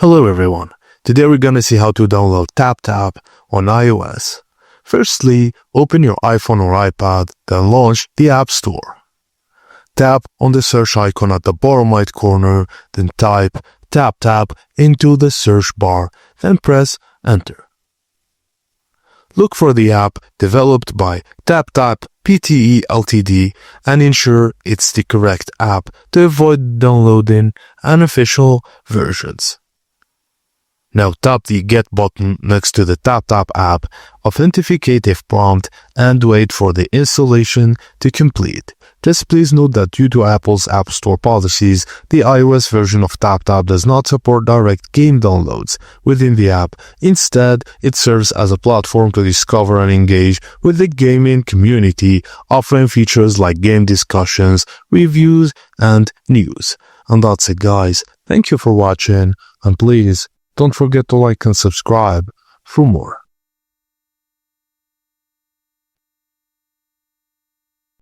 Hello everyone, today we're gonna see how to download TapTap on iOS. Firstly, open your iPhone or iPad, then launch the App Store. Tap on the search icon at the bottom right corner, then type TapTap into the search bar, then press Enter. Look for the app developed by TapTap Pte Ltd and ensure it's the correct app to avoid downloading unofficial versions. Now tap the Get button next to the TapTap app, authenticate if prompt, and wait for the installation to complete. Just please note that due to Apple's App Store policies, the iOS version of TapTap does not support direct game downloads within the app. Instead, it serves as a platform to discover and engage with the gaming community, offering features like game discussions, reviews, and news. And that's it, guys. Thank you for watching, and please don't forget to like and subscribe for more.